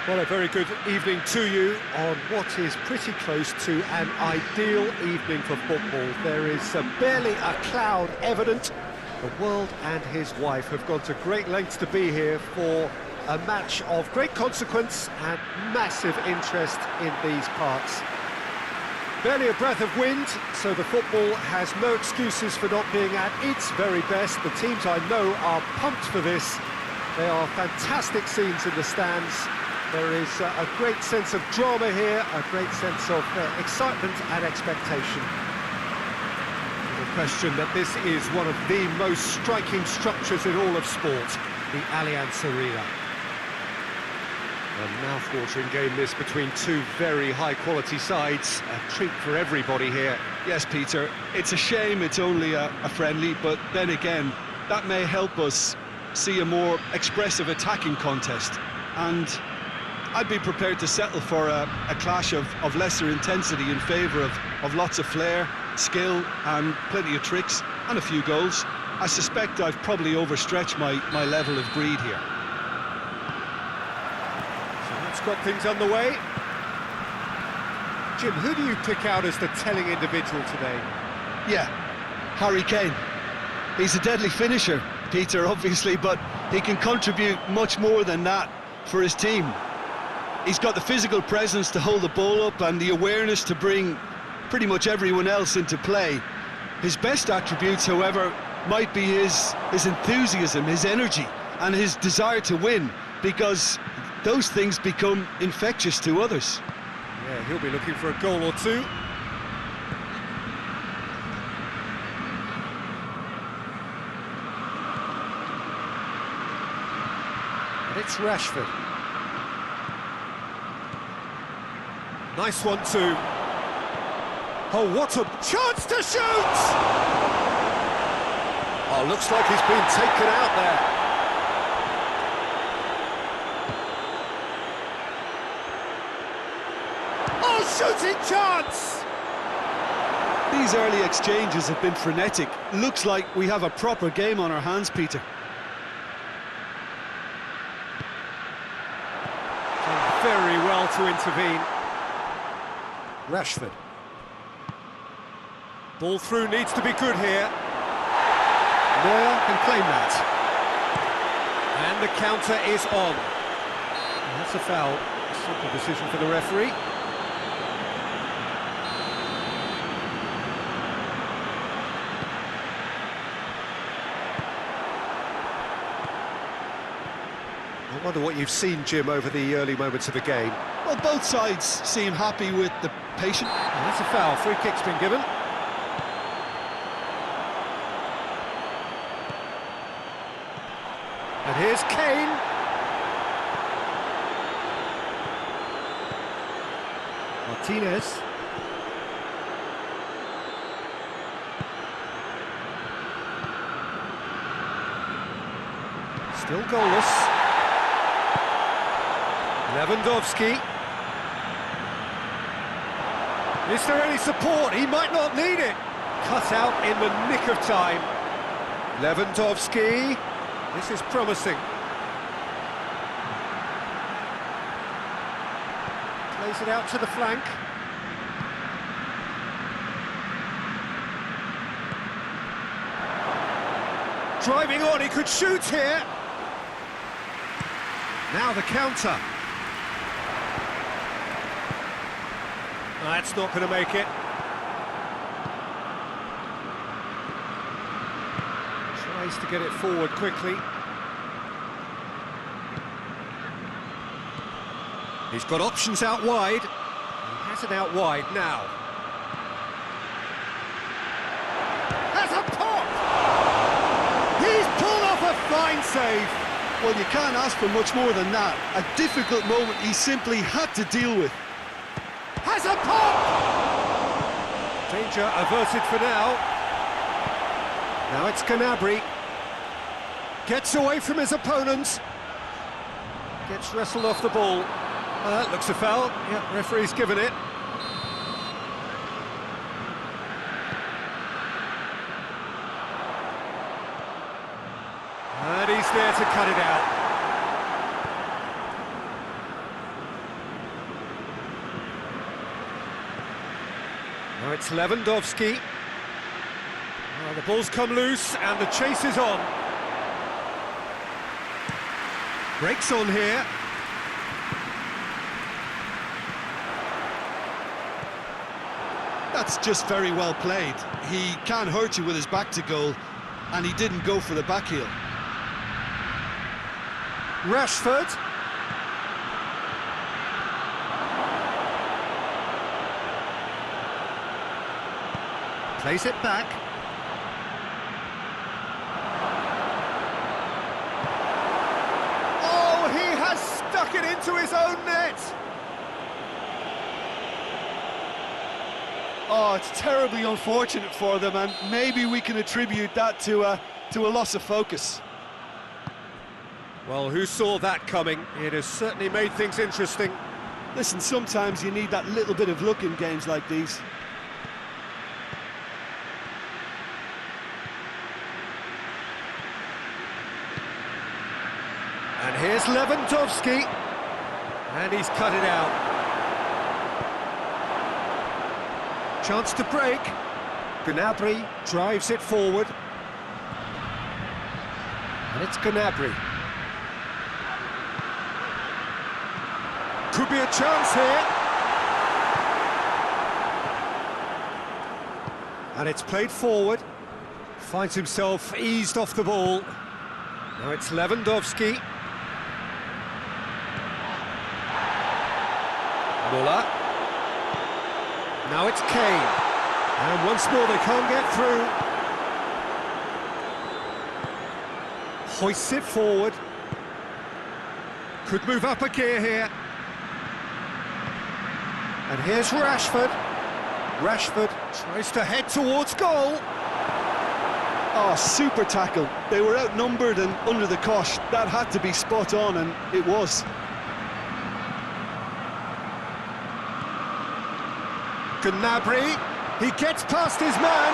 Well, a very good evening to you on what is pretty close to an ideal evening for football. There is barely a cloud evident. The world and his wife have gone to great lengths to be here for a match of great consequence and massive interest in these parts. Barely a breath of wind, so the football has no excuses for not being at its very best. The teams I know are pumped for this. They are fantastic scenes in the stands. There is a great sense of drama here, a great sense of excitement and expectation. No question that this is one of the most striking structures in all of sport, the Allianz Arena. A mouth-watering game this between two very high-quality sides. A treat for everybody here. Yes, Peter, it's a shame it's only a friendly, but then again, that may help us see a more expressive attacking contest. And I'd be prepared to settle for a clash of lesser intensity in favour of lots of flair, skill and plenty of tricks and a few goals. I suspect I've probably overstretched my level of greed here. So that's got things underway. Jim, who do you pick out as the telling individual today? Yeah, Harry Kane. He's a deadly finisher, Peter, obviously, but he can contribute much more than that for his team. He's got the physical presence to hold the ball up and the awareness to bring pretty much everyone else into play. His best attributes, however, might be his enthusiasm, his energy and his desire to win, because those things become infectious to others. Yeah, he'll be looking for a goal or two. And it's Rashford. Nice one too. Oh, what a chance to shoot! Oh, looks like he's been taken out there. Oh, shooting chance! These early exchanges have been frenetic. Looks like we have a proper game on our hands, Peter. Done very well to intervene. Rashford. Ball through needs to be good here. Neuer can claim that. And the counter is on. And that's a foul. A simple decision for the referee. I wonder what you've seen, Jim, over the early moments of the game. Well, both sides seem happy with the patient. And that's a foul. Free kick's been given. And here's Kane. Martinez. Still goalless. Lewandowski. Is there any support? He might not need it. Cut out in the nick of time. Lewandowski. This is promising. Plays it out to the flank. Driving on, he could shoot here. Now the counter. That's not going to make it. Tries to get it forward quickly. He's got options out wide. He has it out wide now. That's a pop! He's pulled off a fine save. Well, you can't ask for much more than that. A difficult moment he simply had to deal with. Has a pop! Danger averted for now. Now it's Gnabry. Gets away from his opponent. Gets wrestled off the ball. That looks a foul. Yeah, referee's given it. And he's there to cut it out. Now it's Lewandowski. Well, the ball's come loose and the chase is on. Breaks on here. That's just very well played. He can't hurt you with his back to goal, and he didn't go for the back heel. Rashford. Plays it back. Oh, he has stuck it into his own net. Oh, it's terribly unfortunate for them, and maybe we can attribute that to a loss of focus. Well, who saw that coming? It has certainly made things interesting. Listen, sometimes you need that little bit of luck in games like these. And here's Lewandowski. And he's cut it out. Chance to break. Gnabry drives it forward. And it's Gnabry. Could be a chance here. And it's played forward. Finds himself eased off the ball. Now it's Lewandowski. Muller. Now it's Kane. And once more they can't get through. Hoists it forward. Could move up a gear here. And here's Rashford. Rashford tries to head towards goal. Oh, super tackle. They were outnumbered and under the cosh. That had to be spot on, and it was. Gnabry, he gets past his man.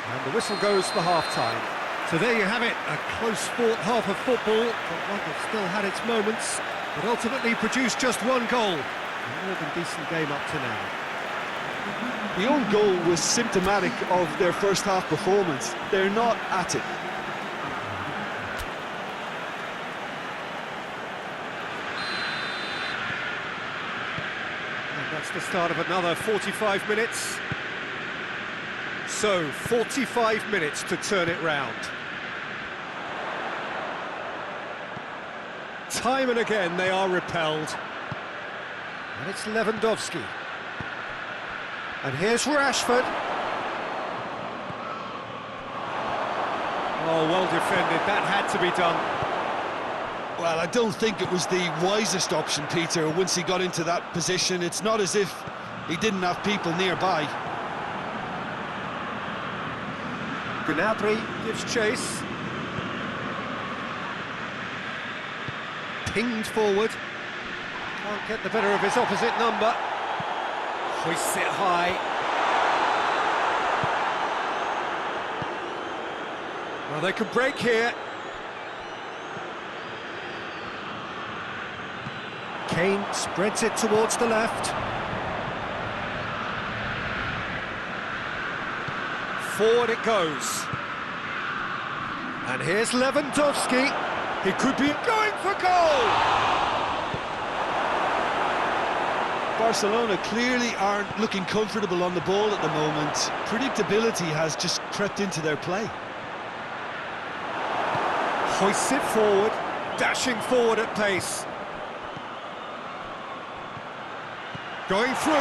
And the whistle goes for half-time. So there you have it, a close-fought half of football, but one that still had its moments, but ultimately produced just one goal. A more than decent game up to now. The own goal was symptomatic of their first half performance. They're not at it. That's the start of another 45 minutes. So, 45 minutes to turn it round. Time and again they are repelled. And it's Lewandowski. And here's Rashford. Oh, well defended, that had to be done. Well, I don't think it was the wisest option, Peter, once he got into that position. It's not as if he didn't have people nearby. Gnabry gives chase. Pinged forward. Can't get the better of his opposite number. Hoists it high. Well, they could break here. Kane spreads it towards the left. Forward it goes. And here's Lewandowski. He could be going for goal! Barcelona clearly aren't looking comfortable on the ball at the moment. Predictability has just crept into their play. Hoists it forward, dashing forward at pace. Going through.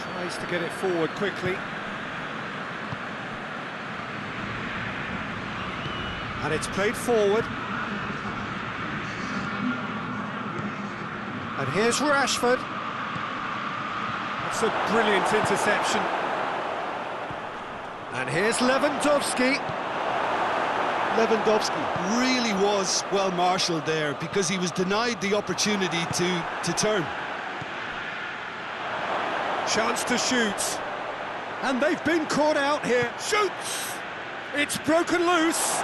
Tries to get it forward quickly. And it's played forward. And here's Rashford. That's a brilliant interception. And here's Lewandowski. Lewandowski really was well marshalled there because he was denied the opportunity to turn. Chance to shoot. And they've been caught out here. Shoots! It's broken loose.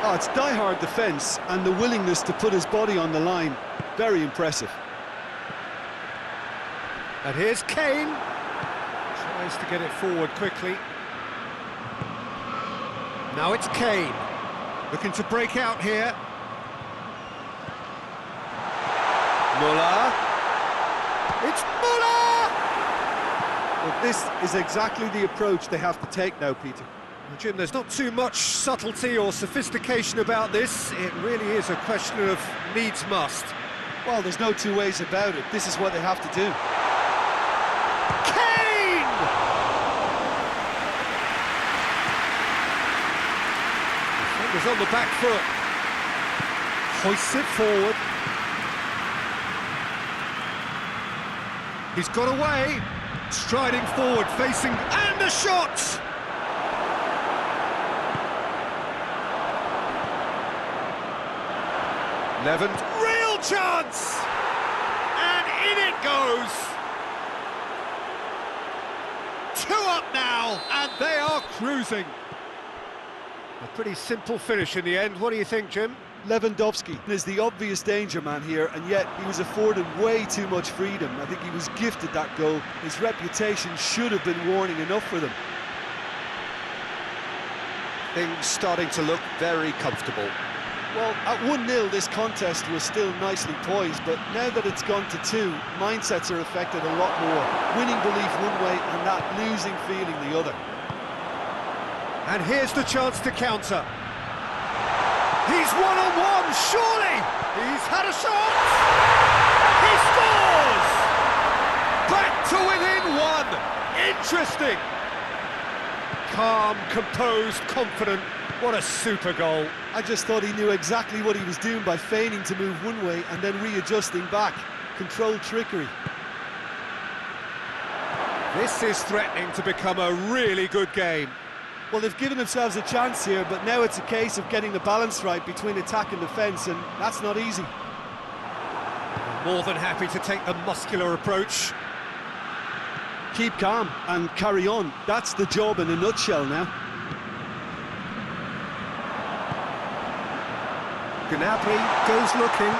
Oh, it's die-hard defence and the willingness to put his body on the line. Very impressive. And here's Kane. Tries to get it forward quickly. Now it's Kane. Looking to break out here. Muller. It's Muller! Well, this is exactly the approach they have to take now, Peter. Well, Jim, there's not too much subtlety or sophistication about this. It really is a question of needs must. Well, there's no two ways about it. This is what they have to do. Kane! Defender's on the back foot. Hoists it forward. He's got away. Striding forward, facing... And a shot! Levin, real chance! And in it goes! 2 up now, and they are cruising. A pretty simple finish in the end. What do you think, Jim? Lewandowski is the obvious danger man here, and yet he was afforded way too much freedom. I think he was gifted that goal. His reputation should have been warning enough for them. Things starting to look very comfortable. Well, at 1-0 this contest was still nicely poised, but now that it's gone to 2, mindsets are affected a lot more. Winning belief one way and that losing feeling the other. And here's the chance to counter. He's one-on-one, surely! He's had a shot! He scores! Back to within 1! Interesting! Calm, composed, confident. What a super goal. I just thought he knew exactly what he was doing by feigning to move one way and then readjusting back. Controlled trickery. This is threatening to become a really good game. Well, they've given themselves a chance here, but now it's a case of getting the balance right between attack and defence, and that's not easy. More than happy to take the muscular approach. Keep calm and carry on. That's the job in a nutshell now. Gnabry goes looking.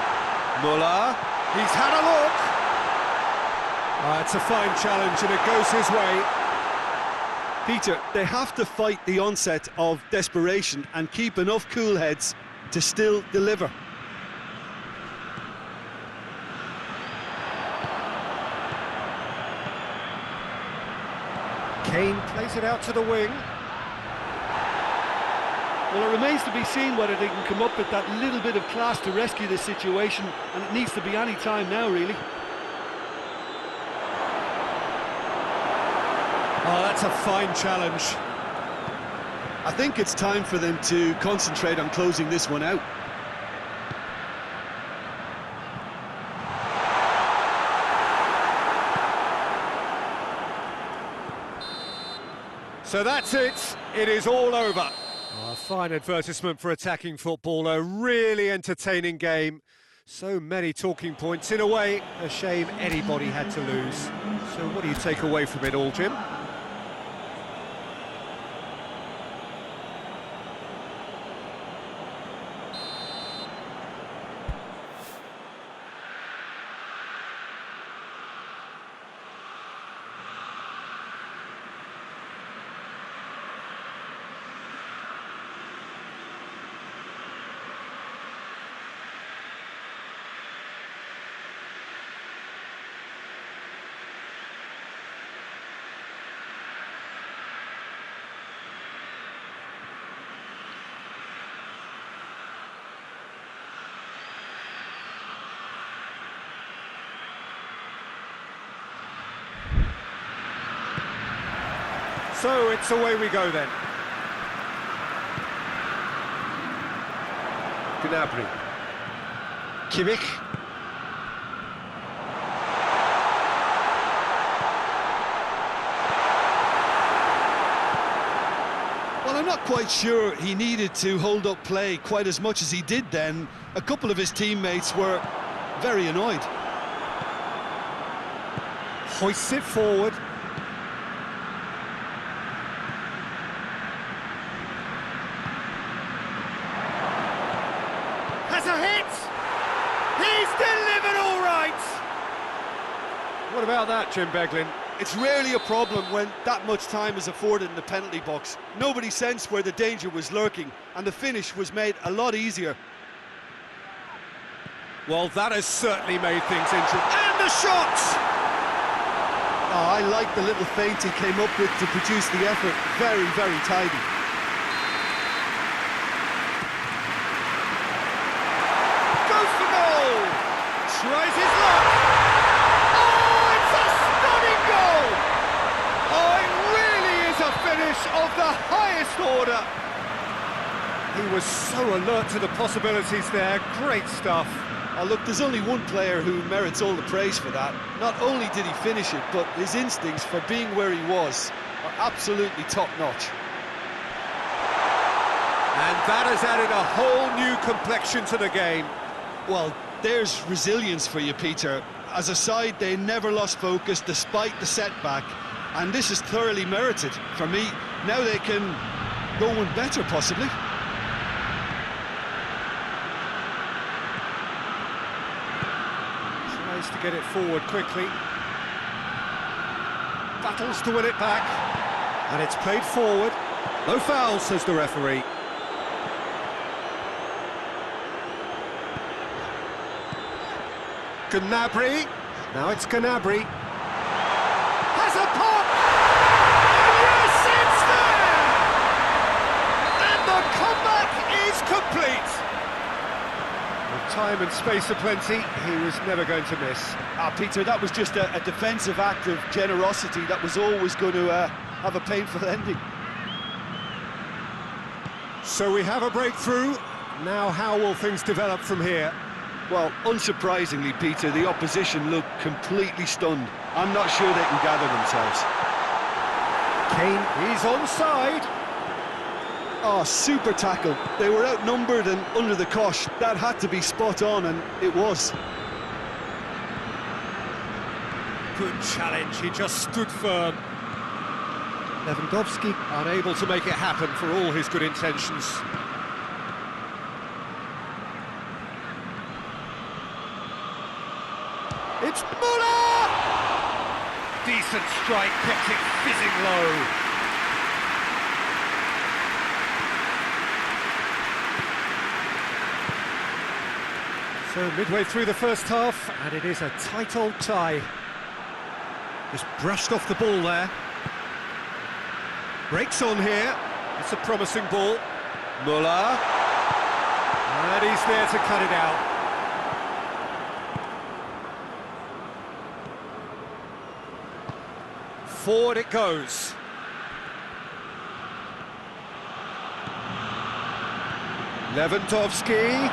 Muller, he's had a look. It's a fine challenge and it goes his way. Peter, they have to fight the onset of desperation and keep enough cool heads to still deliver. Kane plays it out to the wing. Well, it remains to be seen whether they can come up with that little bit of class to rescue this situation, and it needs to be any time now, really. Oh, that's a fine challenge. I think it's time for them to concentrate on closing this one out. So that's it. It is all over. A fine advertisement for attacking football, a really entertaining game. So many talking points. In a way, a shame anybody had to lose. So what do you take away from it all, Jim? So it's away we go then. Gnabry. Kimmich. Well, I'm not quite sure he needed to hold up play quite as much as he did then. A couple of his teammates were very annoyed. Hoists it forward. Has a hit! He's delivered all right! What about that, Jim Beglin? It's rarely a problem when that much time is afforded in the penalty box. Nobody sensed where the danger was lurking, and the finish was made a lot easier. Well, that has certainly made things interesting. And the shot! Oh, I like the little feint he came up with to produce the effort. Very, very tidy. Goes for goal! Tries his luck! Oh, it's a stunning goal! Oh, it really is a finish of the highest order! He was so alert to the possibilities there. Great stuff. Oh, look, there's only one player who merits all the praise for that. Not only did he finish it, but his instincts for being where he was are absolutely top-notch. And that has added a whole new complexion to the game. Well, there's resilience for you, Peter. As a side, they never lost focus despite the setback, and this is thoroughly merited. For me, now they can go one better, possibly. Tries to get it forward quickly. Battles to win it back. And it's played forward. No foul, says the referee. Gnabry. Now it's Gnabry. Has a pop! Yes, it's there! And the comeback is complete! With time and space aplenty, he was never going to miss. Peter, that was just a defensive act of generosity that was always going to have a painful ending. So we have a breakthrough. Now how will things develop from here? Well, unsurprisingly, Peter, the opposition look completely stunned. I'm not sure they can gather themselves. Kane, he's onside. Oh, super tackle. They were outnumbered and under the cosh. That had to be spot on, and it was. Good challenge, he just stood firm. Lewandowski unable to make it happen for all his good intentions. It's Muller! Decent strike, kept it fizzing low. So midway through the first half, and it is a tight old tie. Just brushed off the ball there. Breaks on here. It's a promising ball. Muller. And he's there to cut it out. Forward it goes. Lewandowski.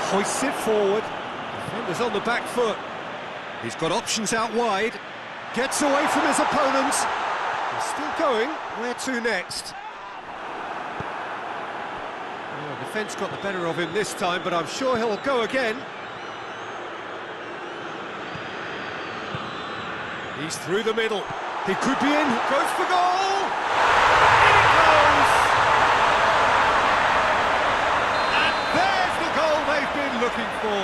Hoists it forward. Defender's on the back foot. He's got options out wide. Gets away from his opponents. He's still going. Where to next? Well, defence got the better of him this time, but I'm sure he'll go again. He's through the middle. He could be in. Goes for goal! In it goes! And there's the goal they've been looking for.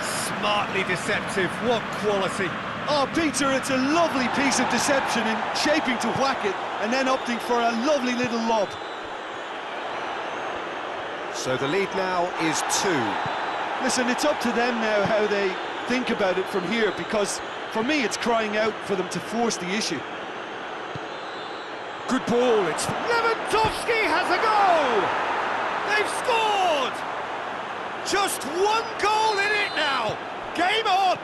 Smartly deceptive. What quality. Oh, Peter, it's a lovely piece of deception in shaping to whack it and then opting for a lovely little lob. So the lead now is 2. Listen, it's up to them now how they think about it from here, because for me it's crying out for them to force the issue. Good ball, it's Lewandowski has a goal! They've scored! Just one goal in it now! Game on!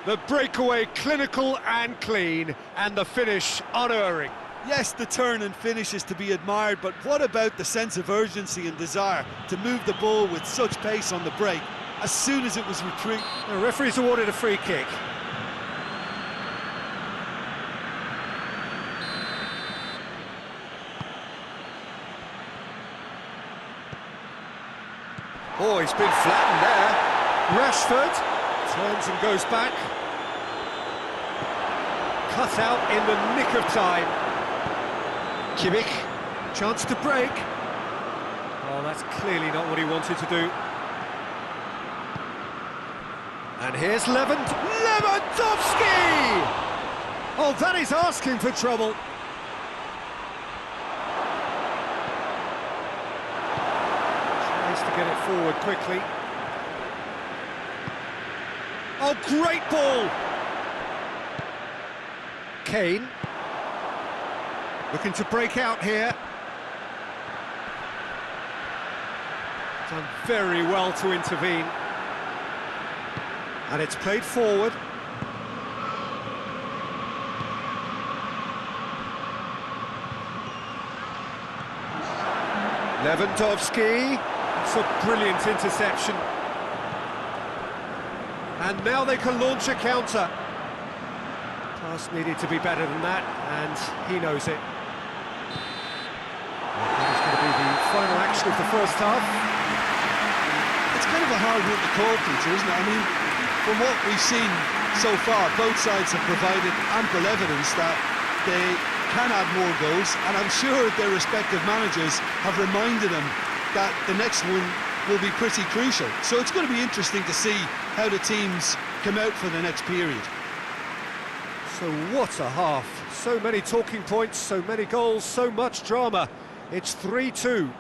The breakaway clinical and clean, and the finish unerring. Yes, the turn and finish is to be admired, but what about the sense of urgency and desire to move the ball with such pace on the break as soon as it was retrieved? The referee's awarded a free kick. Oh, he's been flattened there. Rashford turns and goes back. Cut out in the nick of time. Kimmich, chance to break. Oh, that's clearly not what he wanted to do. And here's Lewandowski! Oh, that is asking for trouble. Tries to get it forward quickly. Oh, great ball! Kane. Looking to break out here. Done very well to intervene. And it's played forward. Lewandowski. It's a brilliant interception. And now they can launch a counter. Pass needed to be better than that, and he knows it. That is going to be the final action of the first half. It's kind of a hard one to call, Peter, isn't it? I mean, from what we've seen so far, both sides have provided ample evidence that they can add more goals, and I'm sure their respective managers have reminded them that the next one will be pretty crucial. So it's going to be interesting to see how the teams come out for the next period. So what a half. So many talking points, so many goals, so much drama. It's 3-2.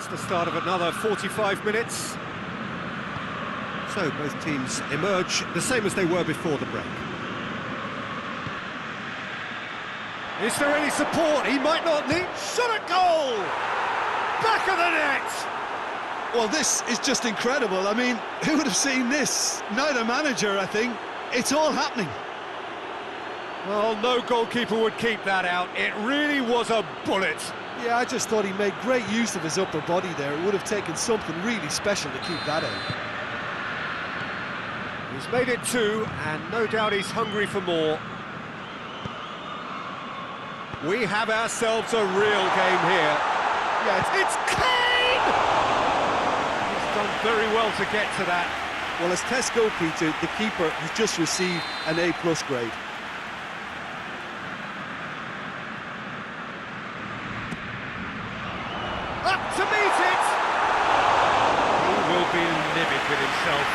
That's the start of another 45 minutes. So both teams emerge the same as they were before the break. Is there any support? He might not need... Shot at goal! Back of the net! Well, this is just incredible. I mean, who would have seen this? Neither manager, I think. It's all happening. Well, no goalkeeper would keep that out. It really was a bullet. Yeah, I just thought he made great use of his upper body there. It would have taken something really special to keep that out. He's made it 2, and no doubt he's hungry for more. We have ourselves a real game here. Yes, it's Kane! He's done very well to get to that. Well, as tests go, Peter, the keeper has just received an A+ grade. Up to meet it! He will be livid with himself.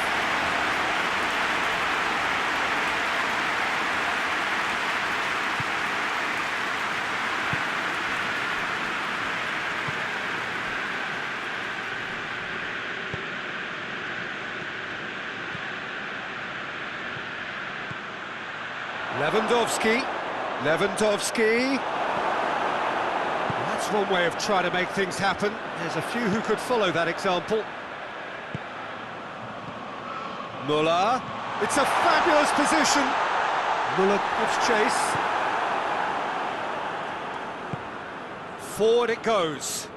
Lewandowski. That's one way of trying to make things happen. There's a few who could follow that example. Müller. It's a fabulous position. Müller gives chase. Forward it goes.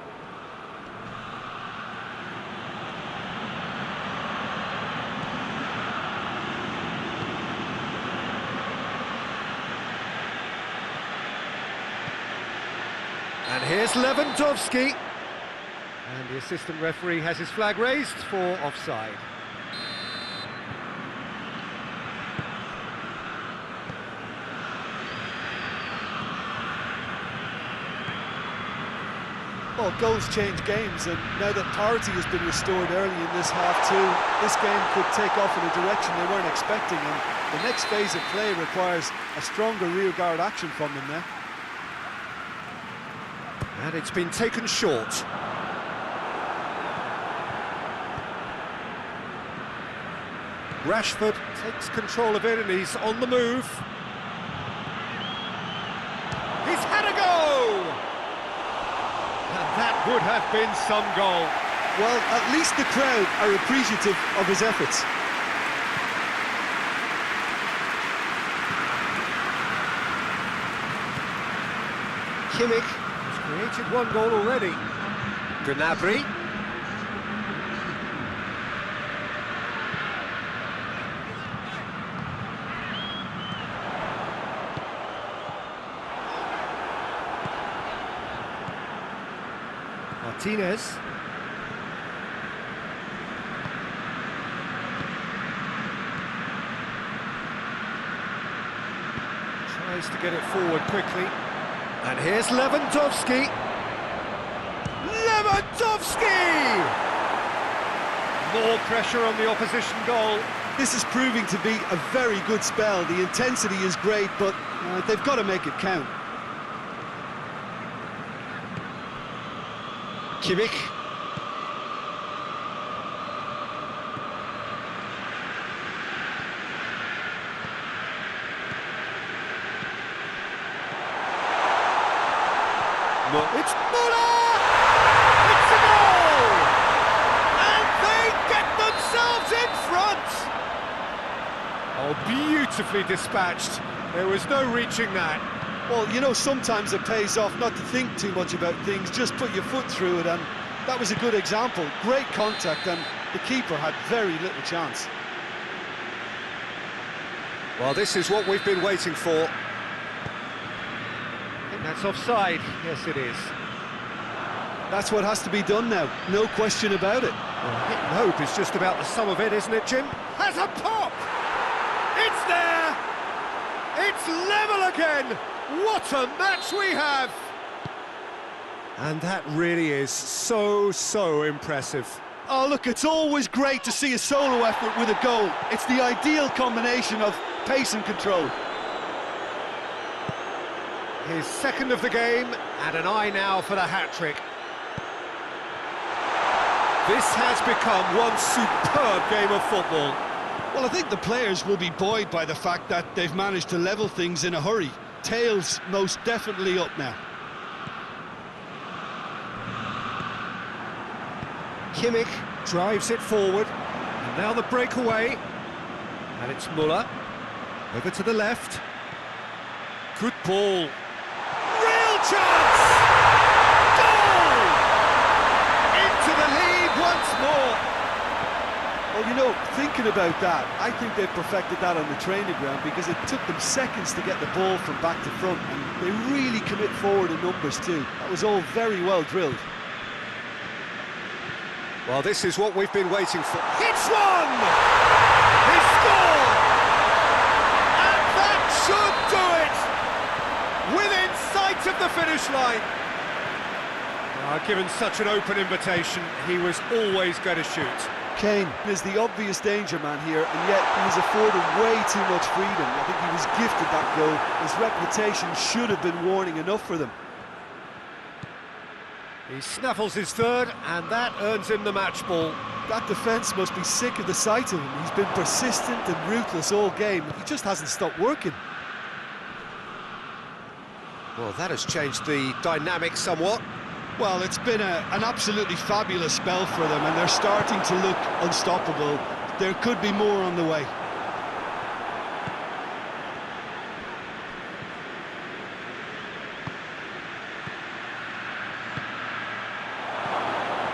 And here's Lewandowski. And the assistant referee has his flag raised for offside. Well, goals change games, and now that parity has been restored early in this half-two, this game could take off in a direction they weren't expecting, and the next phase of play requires a stronger rearguard action from them there. And it's been taken short. Rashford takes control of it and he's on the move. He's had a go! And that would have been some goal. Well, at least the crowd are appreciative of his efforts. Kimmich created one goal already. Gnabry. Martinez. Tries to get it forward quickly. And here's Lewandowski. More pressure on the opposition goal. This is proving to be a very good spell. The intensity is great, but they've got to make it count. Kimmich. It's Müller! It's a goal! And they get themselves in front! Oh, beautifully dispatched. There was no reaching that. Well, you know, sometimes it pays off not to think too much about things, just put your foot through it, and that was a good example. Great contact, and the keeper had very little chance. Well, this is what we've been waiting for. That's offside. Yes, it is. That's what has to be done now, no question about it. Well, hit and hope is just about the sum of it, isn't it, Jim? Has a pop! It's there! It's level again! What a match we have! And that really is so impressive. Oh, look, it's always great to see a solo effort with a goal. It's the ideal combination of pace and control. His second of the game, and an eye now for the hat-trick. This has become one superb game of football. Well, I think the players will be buoyed by the fact that they've managed to level things in a hurry. Tails most definitely up now. Kimmich drives it forward, and now the breakaway, and it's Müller, over to the left, good ball, real chance, goal, into the lead once more. Well, you know, thinking about that, I think they've perfected that on the training ground because it took them seconds to get the ball from back to front, and they really commit forward in numbers too. That was all very well drilled. Well, this is what we've been waiting for. Hits one! He scored! And that should do it! Within sight of the finish line. Given such an open invitation, he was always going to shoot. Kane is the obvious danger man here, and yet he was afforded way too much freedom. I think he was gifted that goal. His reputation should have been warning enough for them. He snaffles his third, and that earns him the match ball. That defence must be sick of the sight of him. He's been persistent and ruthless all game. He just hasn't stopped working. Well, that has changed the dynamic somewhat. Well, it's been an absolutely fabulous spell for them, and they're starting to look unstoppable. There could be more on the way.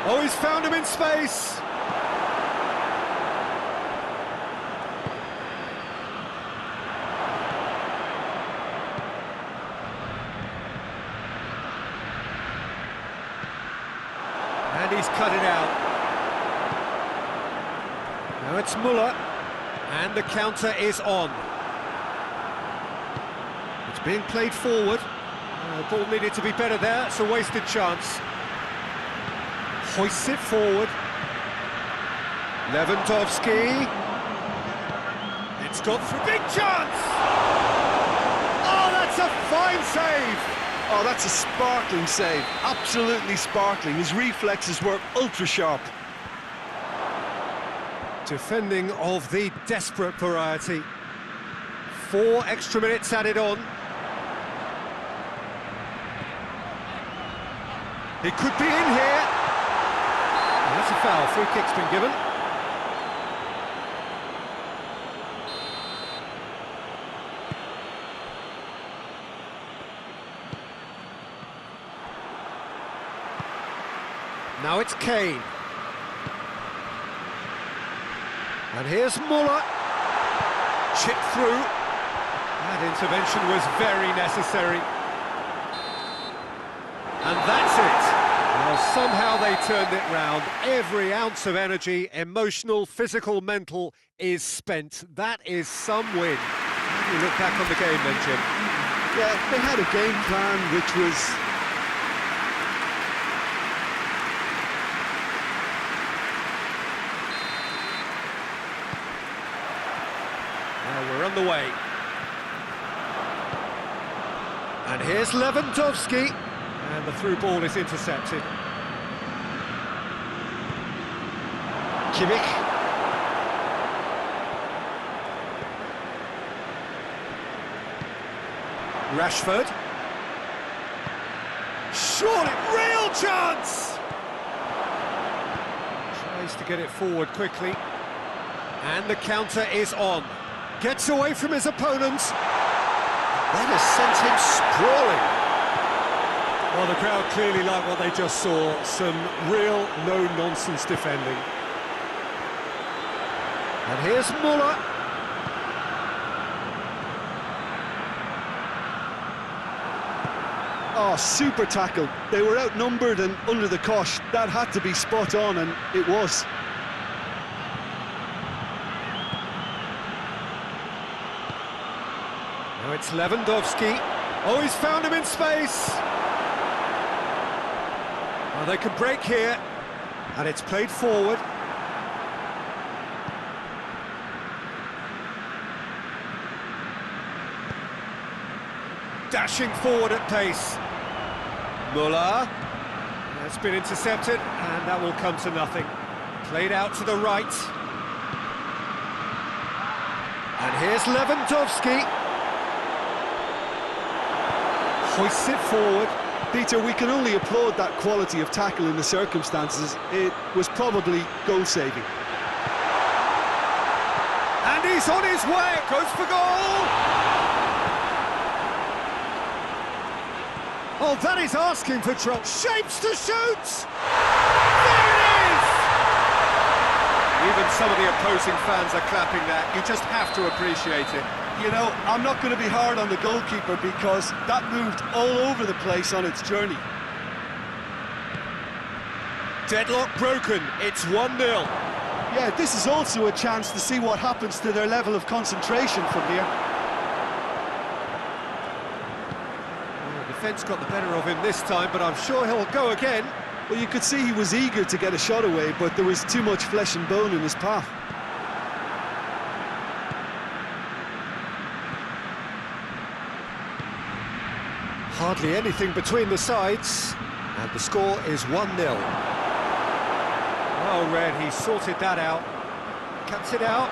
Oh, he's found him in space! And he's cut it out. Now it's Müller, and the counter is on. It's being played forward. The ball needed to be better there, it's a wasted chance. Hoists it forward. Lewandowski. It's got through. Big chance! Oh, that's a fine save! Oh, that's a sparkling save. Absolutely sparkling. His reflexes were ultra-sharp. Defending of the desperate variety. 4 extra minutes added on. He could be in here. That's a foul, free kick's been given. Now it's Kane. And here's Müller. Chip through. That intervention was very necessary. And that's it. Well, somehow they turned it round. Every ounce of energy, emotional, physical, mental, is spent. That is some win. How do you look back on the game then, Jim? Yeah, they had a game plan which was... Well, we're on the way. And here's Lewandowski. And the through ball is intercepted. Kimmich. Rashford. Surely, real chance! Tries to get it forward quickly. And the counter is on. Gets away from his opponent. Then has sent him sprawling. Well, the crowd clearly like what they just saw. Some real no-nonsense defending. And here's Müller. Oh, super tackle. They were outnumbered and under the cosh. That had to be spot on, and it was. Now it's Lewandowski. Oh, he's found him in space. Well, they could break here, and it's played forward. Dashing forward at pace. Müller. That's been intercepted, and that will come to nothing. Played out to the right. And here's Lewandowski. Hoists it forward. Peter, we can only applaud that quality of tackle in the circumstances. It was probably goal-saving. And he's on his way, goes for goal! Oh, that is asking for trouble. Shapes to shoot! There it is! Even some of the opposing fans are clapping that. You just have to appreciate it. You know, I'm not going to be hard on the goalkeeper because that moved all over the place on its journey. Deadlock broken, it's 1-0. Yeah, this is also a chance to see what happens to their level of concentration from here. Well, the defence got the better of him this time, but I'm sure he'll go again. Well, you could see he was eager to get a shot away, but there was too much flesh and bone in his path. Hardly anything between the sides, and the score is 1-0. Well read, he sorted that out. Cuts it out.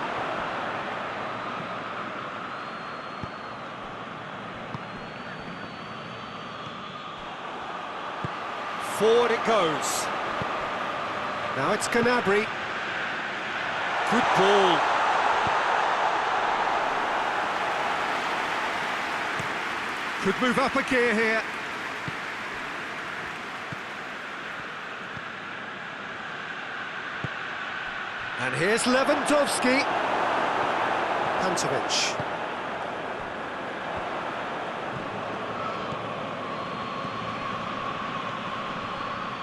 Forward it goes. Now it's Gnabry. Good ball. Could move up a gear here. And here's Lewandowski. Pantovic.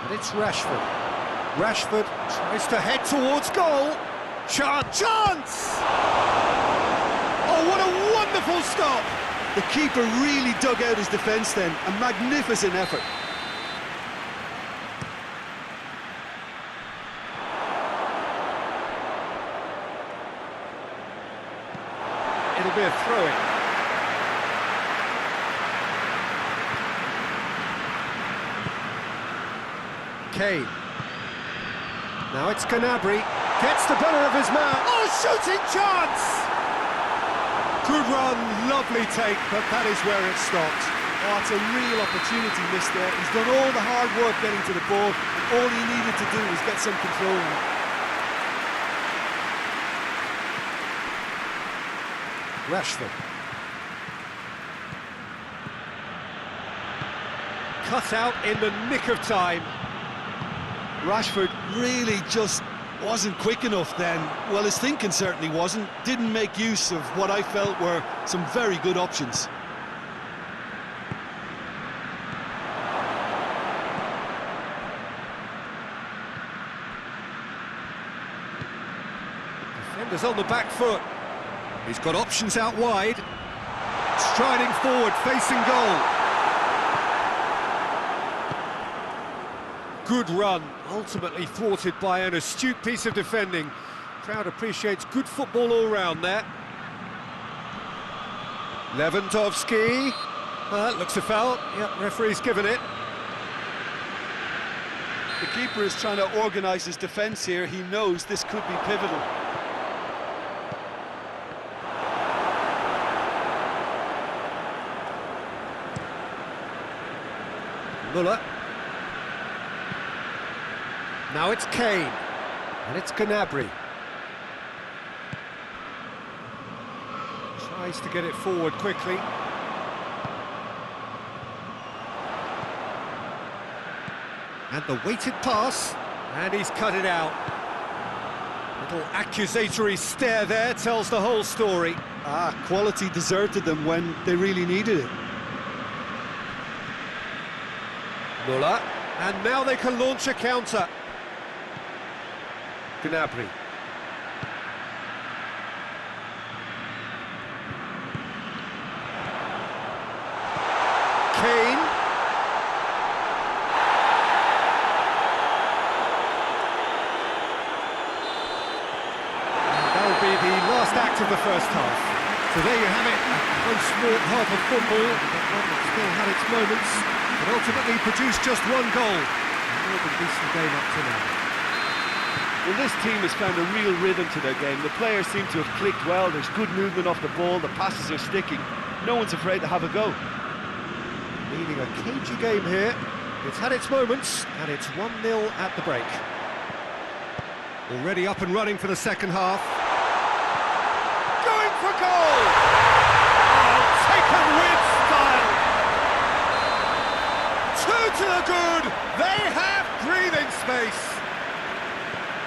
And it's Rashford. Rashford tries to head towards goal. Chance! Oh, what a wonderful stop! The keeper really dug out his defence then, a magnificent effort. It'll be a throw-in. Kane. Now it's Gnabry. Gets the better of his man. Oh, shooting chance! Good run, lovely take, but that is where it stopped. Oh, it's a real opportunity missed there. He's done all the hard work getting to the ball, and all he needed to do was get some control on it. Rashford. Cut out in the nick of time. Rashford really just wasn't quick enough then. Well, his thinking certainly wasn't. Didn't make use of what I felt were some very good options. Defender's on the back foot. He's got options out wide. Striding forward, facing goal. Good run, ultimately thwarted by an astute piece of defending. Crowd appreciates good football all round there. Lewandowski. Looks a foul. Yep, referee's given it. The keeper is trying to organise his defence here. He knows this could be pivotal. Muller. Now it's Kane, and it's Gnabry. Tries to get it forward quickly. And the weighted pass, and he's cut it out. Little accusatory stare there tells the whole story. Quality deserted them when they really needed it. Muller, and now they can launch a counter. Gnabry. Kane. That'll be the last act of the first half. So there you have it, a close-fought half of football, but one that still had its moments, but ultimately produced just one goal. played a decent game up to now. Well, this team has found a real rhythm to their game. The players seem to have clicked well. There's good movement off the ball. The passes are sticking. No one's afraid to have a go. Leading a cagey game here. It's had its moments, and it's 1-0 at the break. Already up and running for the second half. Going for goal! Oh, taken with style! Two to the good! They have breathing space!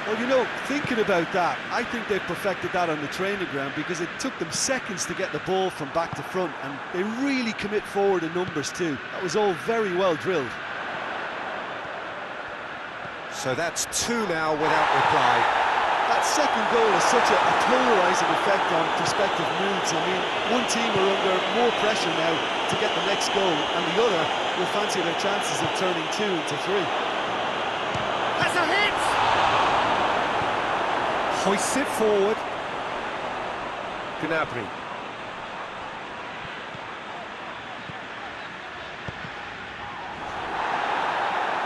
Well, you know, thinking about that, I think they perfected that on the training ground because it took them seconds to get the ball from back to front, and they really commit forward in numbers too. That was all very well drilled. So that's two now without reply. That second goal has such a polarising effect on prospective moods. I mean, one team are under more pressure now to get the next goal, and the other will fancy their chances of turning 2 into 3. That's a hit! Hoists it forward. Gnabry.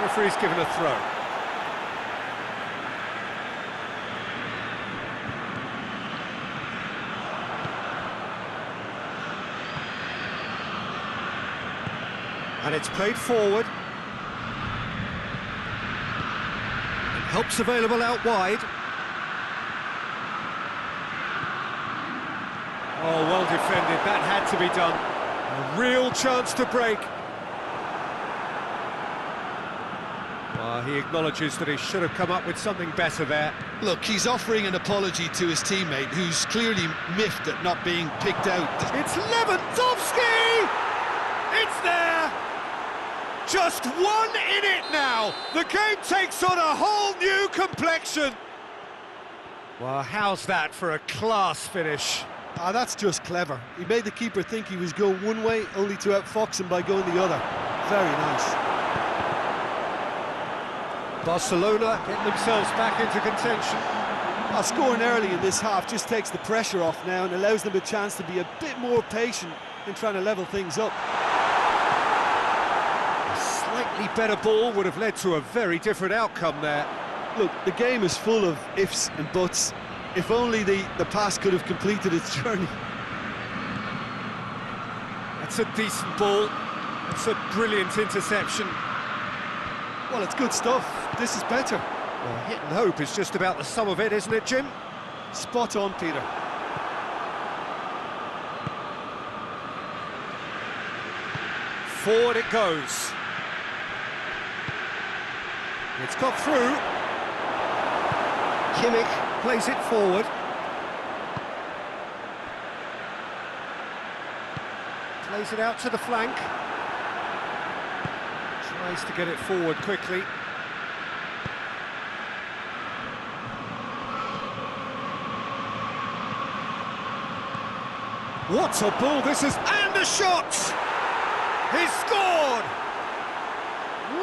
Referee's given a throw. And it's played forward. And help's available out wide. Oh, well defended, that had to be done. A real chance to break. Well, he acknowledges that he should have come up with something better there. Look, he's offering an apology to his teammate, who's clearly miffed at not being picked out. It's Lewandowski! It's there! Just one in it now! The game takes on a whole new complexion! Well, how's that for a class finish? Ah, that's just clever. He made the keeper think he was going one way, only to outfox him by going the other. Very nice. Barcelona getting themselves back into contention. Scoring early in this half just takes the pressure off now and allows them a chance to be a bit more patient in trying to level things up. A slightly better ball would have led to a very different outcome there. Look, the game is full of ifs and buts. If only the pass could have completed its journey. That's a decent ball. That's a brilliant interception. Well, it's good stuff. This is better. Well, hit and hope is just about the sum of it, isn't it, Jim? Spot on, Peter. Forward it goes. It's got through. Kimmich plays it forward. Plays it out to the flank. Tries to get it forward quickly. What a ball this is, and a shot! He's scored!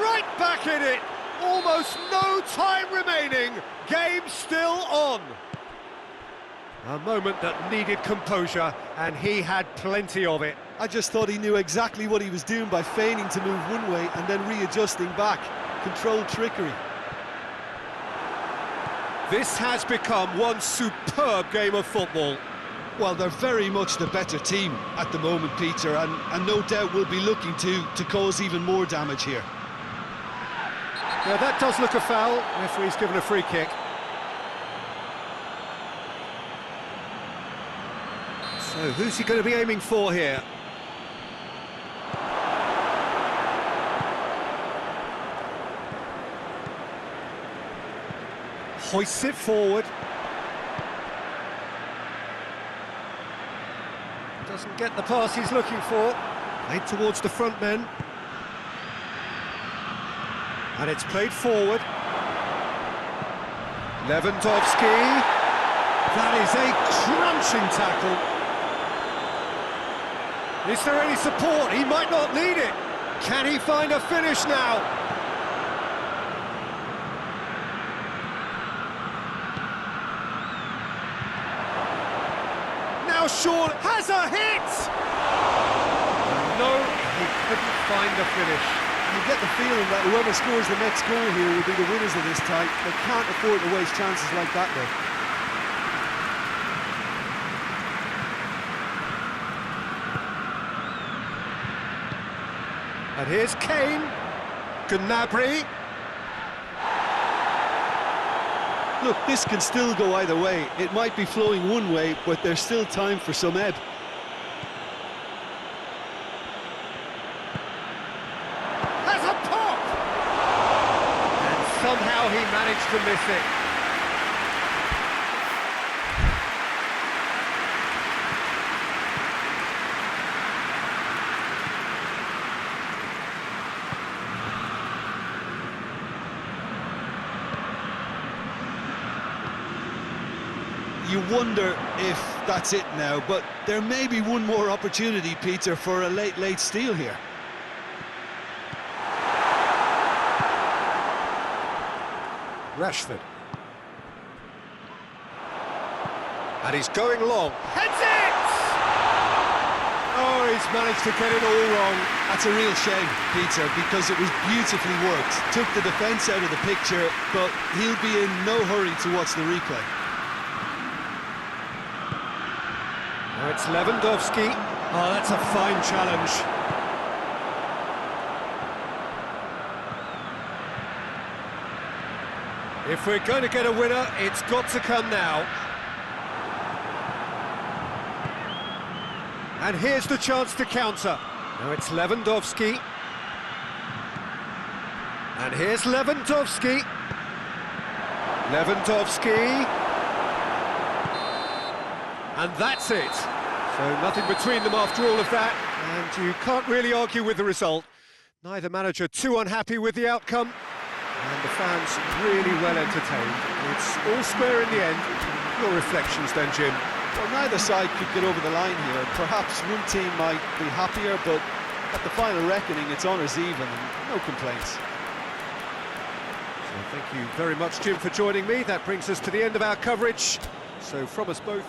Right back in it! Almost no time remaining, game still on. A moment that needed composure, and he had plenty of it. I just thought he knew exactly what he was doing by feigning to move one way and then readjusting back. Controlled trickery. This has become one superb game of football. Well, they're very much the better team at the moment, Peter, and no doubt will be looking to cause even more damage here. Yeah, that does look a foul. Referee's given a free kick. So, who's he going to be aiming for here? Hoists it forward. Doesn't get the pass he's looking for. Played towards the front men. And it's played forward. Lewandowski. That is a crunching tackle. Is there any support? He might not need it. Can he find a finish now? Now Sean has a hit! No, he couldn't find a finish. you get the feeling that whoever scores the next goal here will be the winners of this tie. They can't afford to waste chances like that though. And here's Kane. Gnabry. Look, this can still go either way. It might be flowing one way, but there's still time for some ebb. Has a pop! And somehow he managed to miss it. You wonder if that's it now, but there may be one more opportunity, Peter, for a late steal here. Rashford. And he's going long. Heads it! Oh, he's managed to get it all wrong. That's a real shame, Peter, because it was beautifully worked. Took the defence out of the picture, but he'll be in no hurry to watch the replay. Now it's Lewandowski. Oh, that's a fine challenge. If we're going to get a winner, it's got to come now. And here's the chance to counter. Now it's Lewandowski. And here's Lewandowski. Lewandowski. And that's it. So nothing between them after all of that, and you can't really argue with the result. Neither manager too unhappy with the outcome, and the fans really well entertained. It's all square in the end. Your reflections then, Jim? Well, neither side could get over the line here. Perhaps one team might be happier, but at the final reckoning, it's honours even, and no complaints. So thank you very much, Jim, for joining me. That brings us to the end of our coverage. So from us both,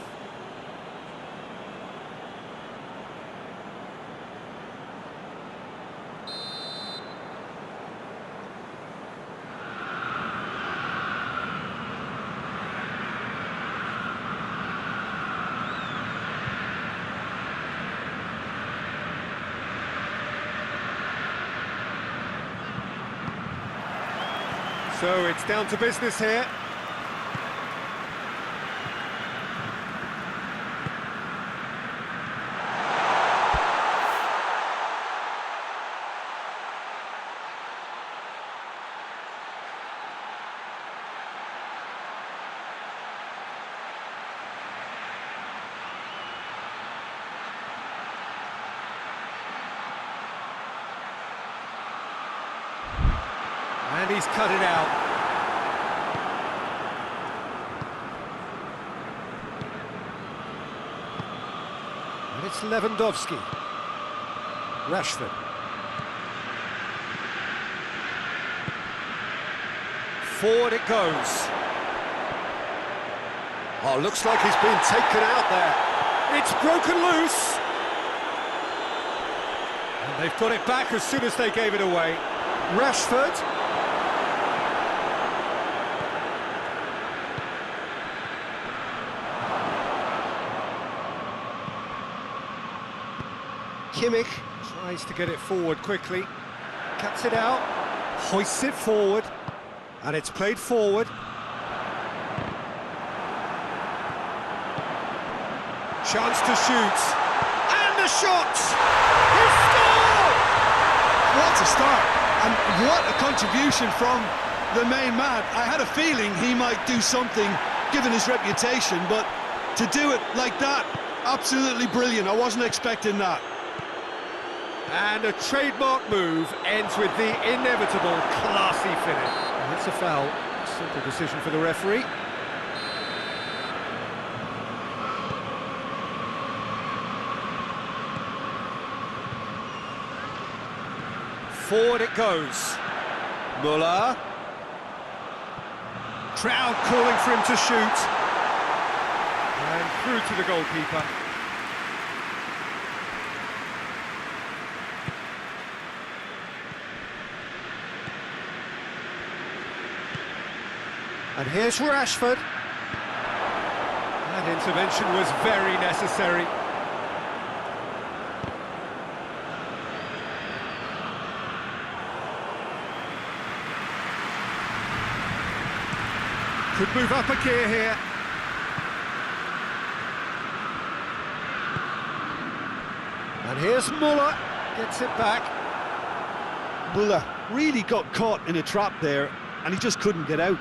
so it's down to business here. And he's cut it out. And it's Lewandowski. Rashford. Forward it goes. Oh, looks like he's been taken out there. It's broken loose. And they've got it back as soon as they gave it away. Rashford. Kimmich tries to get it forward quickly, cuts it out, hoists it forward, and it's played forward. Chance to shoot, and the shot! He scored! What a start, and what a contribution from the main man. I had a feeling he might do something, given his reputation, but to do it like that, absolutely brilliant. I wasn't expecting that. And a trademark move ends with the inevitable classy finish. And that's a foul. Simple decision for the referee. Forward it goes. Muller. Crowd calling for him to shoot. And through to the goalkeeper. And here's Rashford. That intervention was very necessary. Could move up a gear here. And here's Muller, gets it back. Muller really got caught in a trap there, and he just couldn't get out.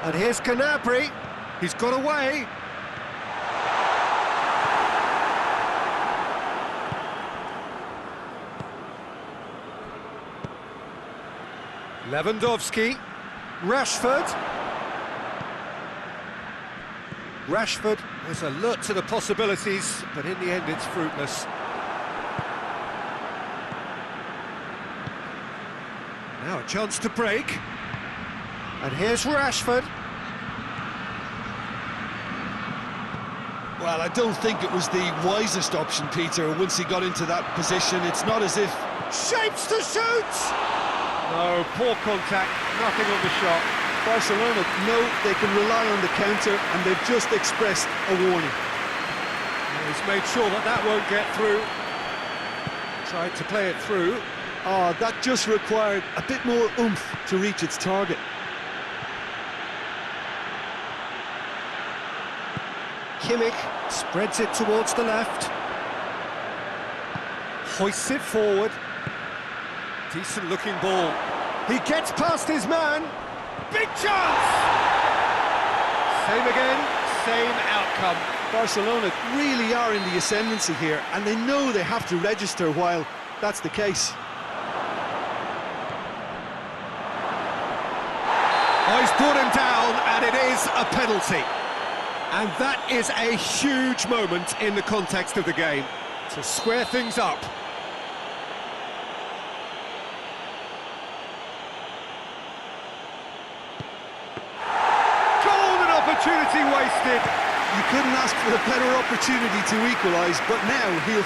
And here's Gnabry, he's got away. Lewandowski, Rashford. Rashford was alert to the possibilities, but in the end it's fruitless. Now a chance to break. And here's Rashford. Well, I don't think it was the wisest option, Peter, once he got into that position. It's not as if... Shapes to shoot! No, poor contact, nothing on the shot. Barcelona know they can rely on the counter, and they've just expressed a warning. He's made sure that that won't get through. Tried to play it through. Oh, that just required a bit more oomph to reach its target. Kimmich spreads it towards the left. Hoists it forward. Decent looking ball. He gets past his man. Big chance! Same again, same outcome. Barcelona really are in the ascendancy here, and they know they have to register while that's the case. Oh, he's brought him down, and it is a penalty. And that is a huge moment in the context of the game, to square things up. Golden opportunity wasted. You couldn't ask for a better opportunity to equalise, but now he'll